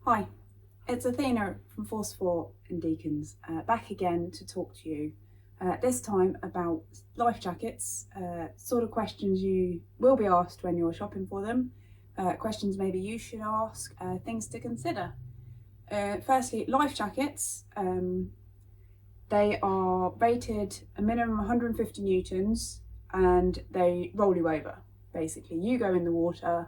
Hi, it's Athena from Force 4 and Deacons, back again to talk to you, this time about life jackets, sort of questions you will be asked when you're shopping for them, questions maybe you should ask, things to consider. Firstly, life jackets, they are rated a minimum 150 newtons and they roll you over. Basically, you go in the water,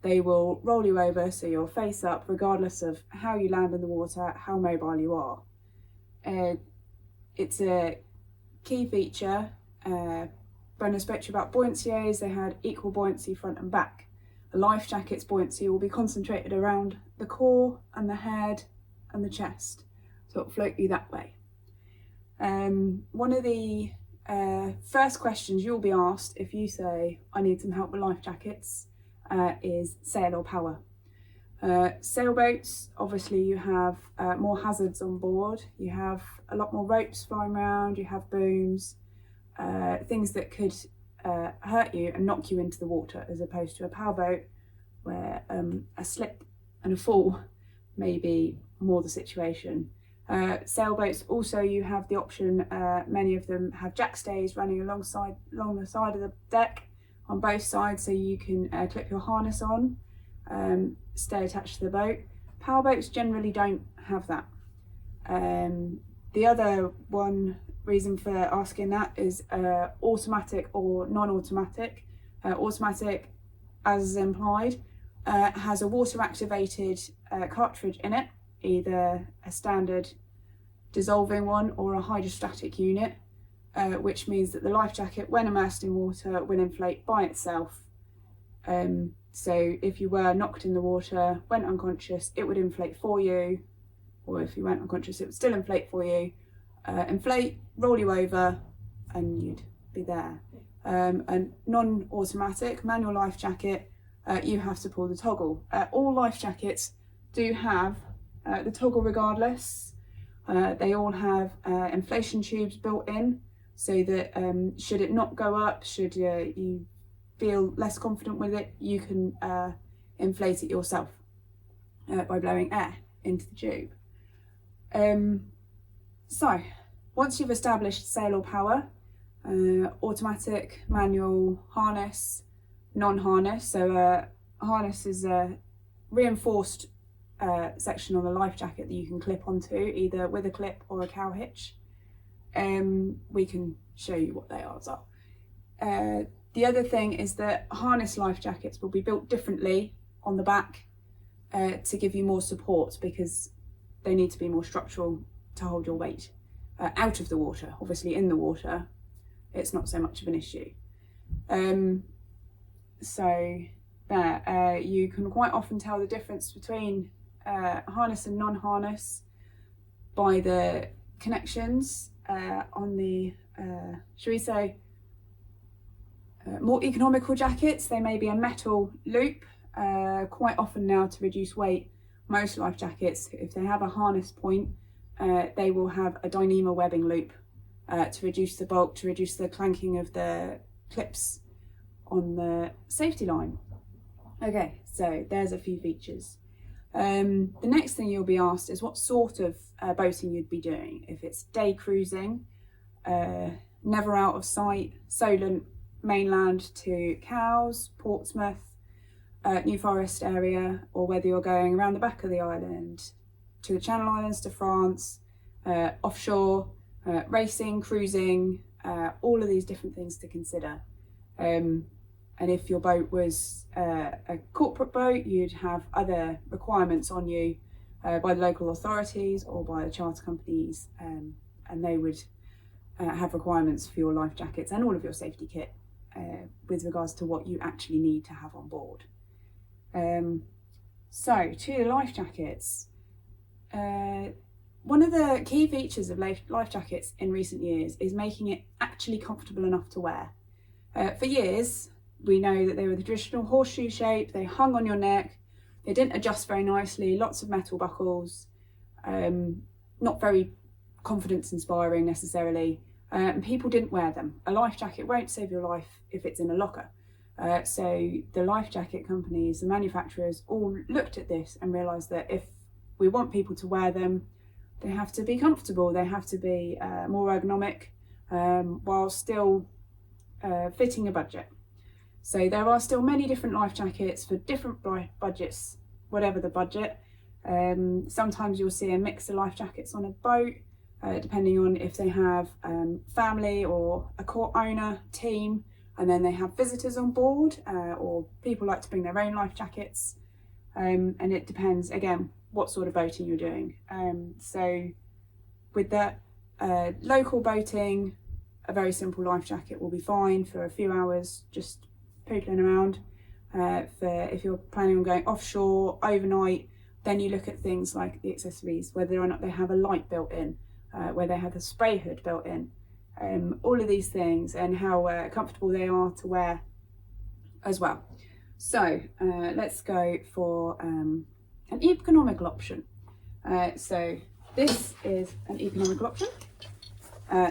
they will roll you over so you're face up regardless of how you land in the water, how mobile you are. It's a key feature. When I spoke to you about buoyancies, they had equal buoyancy front and back. A life jacket's buoyancy will be concentrated around the core and the head and the chest, so it'll float you that way. One of the first questions you'll be asked if you say, I need some help with life jackets, is sail or power. Sailboats, obviously you have more hazards on board. You have a lot more ropes flying around, you have booms, things that could hurt you and knock you into the water, as opposed to a powerboat where a slip and a fall may be more the situation. Sailboats also, you have the option, many of them have jackstays running along the side of the deck on both sides, so you can clip your harness on, stay attached to the boat. Powerboats generally don't have that. The other one reason for asking that is automatic or non-automatic. Automatic, as implied, has a water activated cartridge in it, either a standard dissolving one or a hydrostatic unit, which means that the life jacket, when immersed in water, will inflate by itself. So if you were knocked in the water, went unconscious, it would inflate for you, or if you went unconscious, it would still inflate for you, inflate, roll you over, and you'd be there. A non-automatic manual life jacket, you have to pull the toggle. All life jackets do have the toggle regardless. They all have inflation tubes built in, so that should it not go up, should you feel less confident with it, you can inflate it yourself by blowing air into the tube. So once you've established sail or power, automatic, manual, harness, non-harness, so harness is a reinforced section on the life jacket that you can clip onto, either with a clip or a cow hitch. We can show you what they are as well. The other thing is that harness life jackets will be built differently on the back to give you more support, because they need to be more structural to hold your weight out of the water. Obviously in the water it's not so much of an issue. So there, you can quite often tell the difference between harness and non-harness by the connections on the, shall we say, more economical jackets. They may be a metal loop, quite often now to reduce weight. Most life jackets, if they have a harness point, they will have a Dyneema webbing loop to reduce the bulk, to reduce the clanking of the clips on the safety line. Okay, so there's a few features. The next thing you'll be asked is what sort of boating you'd be doing. If it's day cruising, never out of sight, Solent, mainland to Cowes, Portsmouth, New Forest area, or whether you're going around the back of the island to the Channel Islands, to France, offshore, racing, cruising, all of these different things to consider. And if your boat was a corporate boat, you'd have other requirements on you by the local authorities or by the charter companies, and they would have requirements for your life jackets and all of your safety kit with regards to what you actually need to have on board. So to the life jackets, one of the key features of life jackets in recent years is making it actually comfortable enough to wear. For years, we know that they were the traditional horseshoe shape, they hung on your neck, they didn't adjust very nicely, lots of metal buckles, not very confidence inspiring necessarily, and people didn't wear them. A life jacket won't save your life if it's in a locker. So the life jacket companies, the manufacturers all looked at this and realised that if we want people to wear them, they have to be comfortable, they have to be more ergonomic, while still fitting a budget. So there are still many different life jackets for different budgets, whatever the budget. Sometimes you'll see a mix of life jackets on a boat, depending on if they have family or a core owner team, and then they have visitors on board, or people like to bring their own life jackets, and it depends again what sort of boating you're doing. So with that local boating, a very simple life jacket will be fine for a few hours just pootling around. For if you're planning on going offshore overnight, then you look at things like the accessories, whether or not they have a light built in, whether they have a spray hood built in, all of these things, and how comfortable they are to wear as well. So let's go for an economical option. So this is an economical option.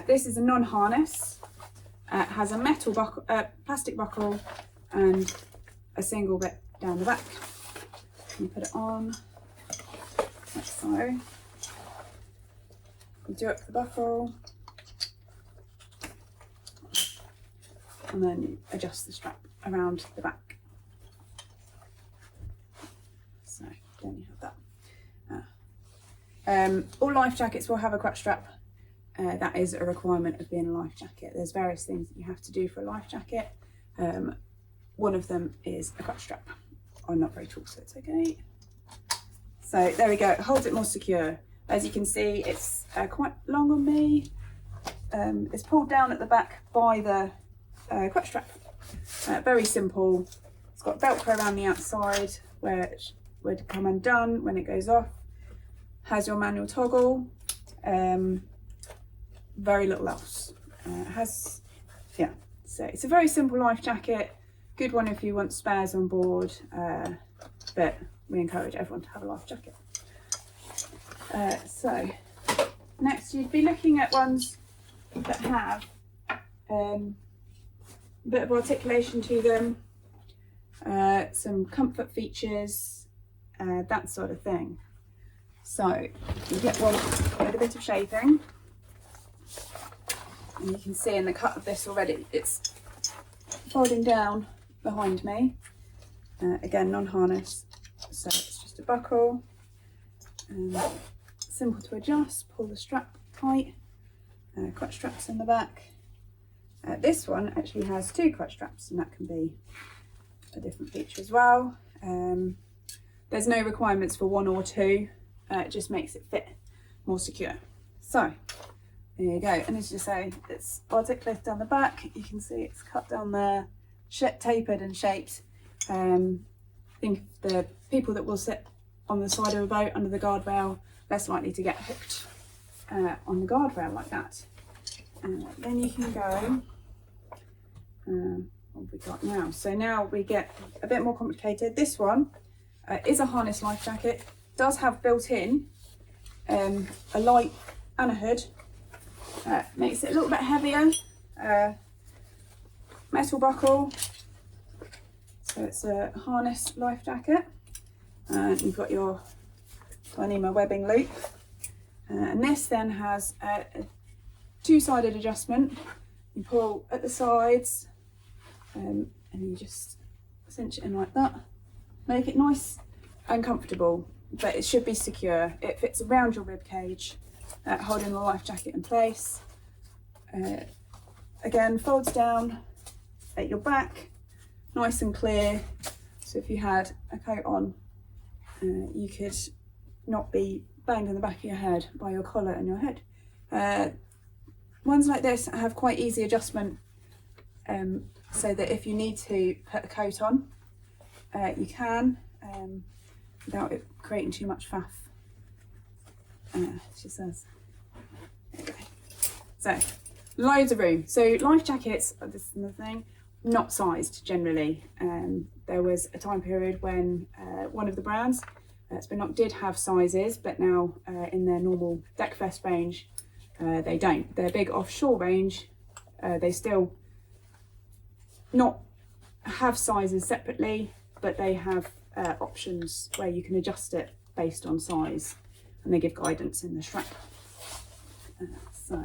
This is a non-harness. Has a metal buckle, plastic buckle, and a single bit down the back. You put it on like so. You do up the buckle, and then you adjust the strap around the back. So then you have that. All life jackets will have a crutch strap. That is a requirement of being a life jacket. There's various things that you have to do for a life jacket. One of them is a crutch strap. I'm not very tall, so it's okay. So there we go, it holds it more secure. As you can see, it's quite long on me. It's pulled down at the back by the crutch strap. Very simple. It's got Velcro around the outside where it would come undone when it goes off. Has your manual toggle. Very little else. So it's a very simple life jacket. Good one if you want spares on board, but we encourage everyone to have a life jacket. So next you'd be looking at ones that have a bit of articulation to them, some comfort features, that sort of thing. So you get one with a bit of shaping, and you can see in the cut of this already, it's folding down behind me. Again, non-harness, so it's just a buckle, simple to adjust, pull the strap tight, crutch straps in the back. This one actually has two crutch straps, and that can be a different feature as well. There's no requirements for one or two, it just makes it fit more secure. So there you go, and as you say, it's articulated down the back. You can see it's cut down there, tapered and shaped. I think the people that will sit on the side of a boat under the guardrail, less likely to get hooked on the guardrail like that. Then you can go, what have we got now? So now we get a bit more complicated. This one is a harness life jacket, does have built in a light and a hood. Makes it a little bit heavier. Metal buckle, so it's a harness life jacket, and you've got your Dyneema webbing loop, and this then has a two-sided adjustment. You pull at the sides, and you just cinch it in like that, make it nice and comfortable, but it should be secure. It fits around your rib cage, holding the life jacket in place. Again, folds down at your back, nice and clear, so if you had a coat on, you could not be banged in the back of your head by your collar and your hood. Ones like this have quite easy adjustment, so that if you need to put a coat on, you can, without it creating too much faff, she says. Okay. So loads of room. So life jackets, this is another thing, not sized generally. There was a time period when one of the brands, Spinlock, did have sizes, but now in their normal Deckvest range, they don't. Their big offshore range, they still not have sizes separately, but they have options where you can adjust it based on size, and they give guidance in the strap. So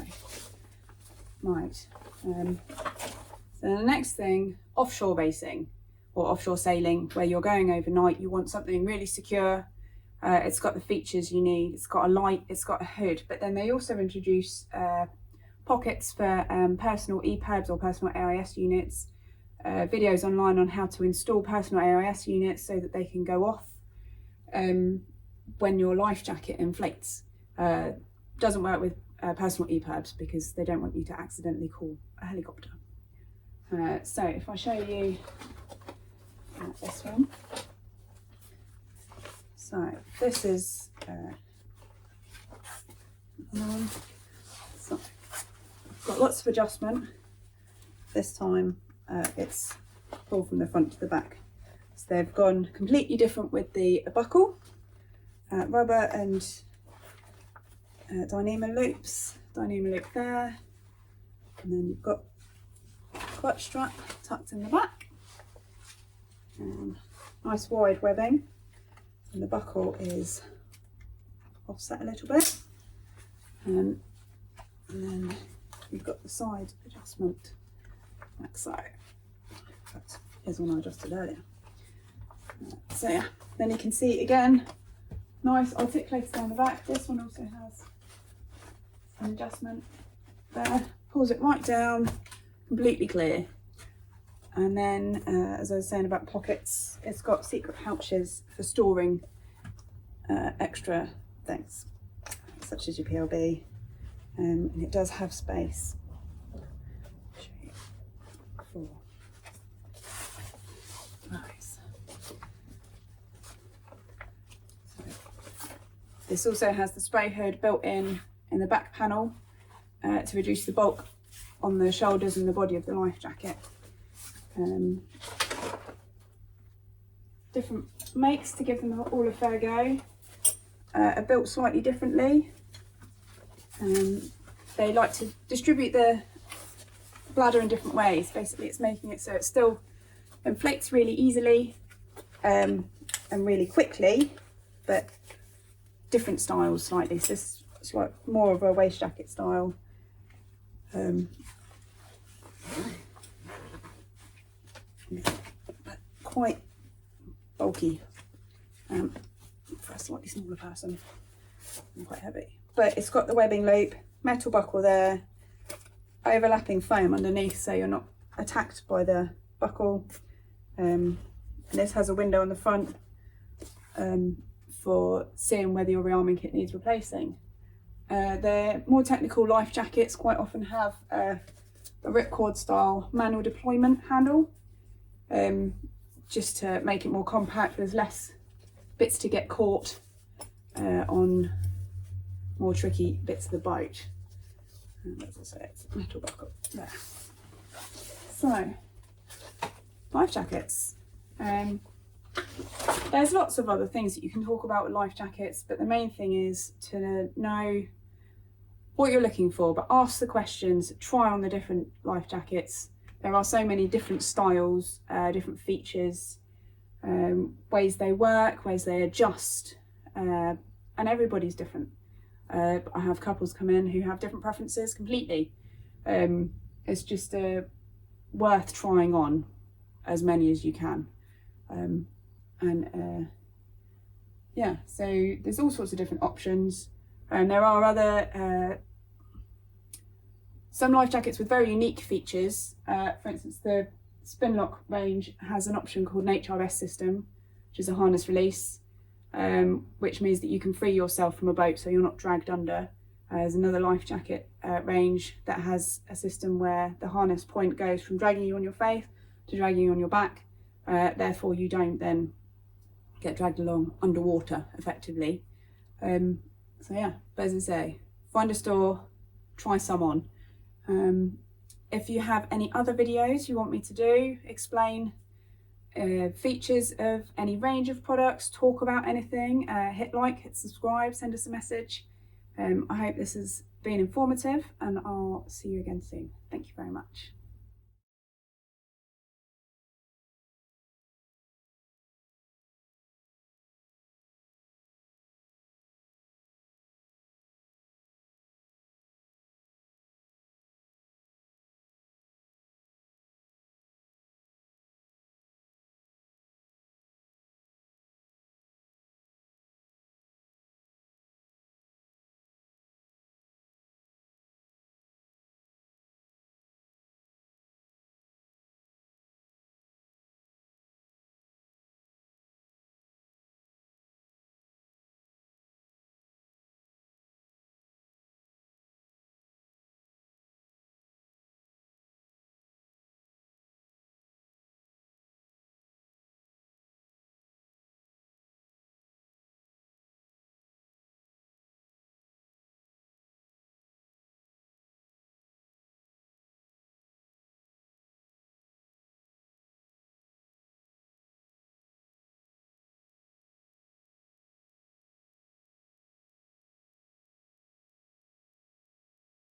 the next thing, offshore basing or offshore sailing, where you're going overnight. You want something really secure. It's got the features you need. It's got a light, it's got a hood, but then they also introduce pockets for personal EPIRBs or personal AIS units. Videos online on how to install personal AIS units so that they can go off when your life jacket inflates. Doesn't work with personal EPIRBs because they don't want you to accidentally call a helicopter. So if I show you this one. So this is another one. So I've got lots of adjustment. This time it's pulled from the front to the back. So they've gone completely different with the buckle, rubber and Dyneema loops. Dyneema loop there, and then you've got clutch strap tucked in the back. Nice wide webbing, and the buckle is offset a little bit, and then you've got the side adjustment like so. Here's one I adjusted earlier. So yeah, then you can see again, nice articulated down the back. This one also has an adjustment there, pulls it right down, completely clear. And then, as I was saying about pockets, it's got secret pouches for storing extra things, such as your PLB, and it does have space. Nice. So, this also has the spray hood built in the back panel to reduce the bulk on the shoulders and the body of the life jacket. Different makes to give them all a fair go. Are built slightly differently. They like to distribute the bladder in different ways. Basically, it's making it so it still inflates really easily and really quickly, but different styles slightly. So this is like more of a waist jacket style. But quite bulky for a slightly smaller person, and quite heavy. But it's got the webbing loop, metal buckle there, overlapping foam underneath so you're not attacked by the buckle. And this has a window on the front for seeing whether your rearming kit needs replacing. The more technical life jackets quite often have a ripcord style manual deployment handle, just to make it more compact. There's less bits to get caught on more tricky bits of the boat. And as I say, it's a metal buckle there. So, life jackets. There's lots of other things that you can talk about with life jackets, but the main thing is to know what you're looking for, but ask the questions, try on the different life jackets. There are so many different styles, different features, ways they work, ways they adjust, and everybody's different. I have couples come in who have different preferences completely. It's just worth trying on as many as you can. Yeah, so there's all sorts of different options, and there are other some life jackets with very unique features. For instance, the Spinlock range has an option called an HRS system, which is a harness release, which means that you can free yourself from a boat so you're not dragged under. There's another life jacket range that has a system where the harness point goes from dragging you on your face to dragging you on your back. Therefore you don't then get dragged along underwater effectively. So yeah, but as I say, find a store, try some on. If you have any other videos you want me to do, explain features of any range of products, talk about anything, hit like, hit subscribe, send us a message. I hope this has been informative, and I'll see you again soon. Thank you very much.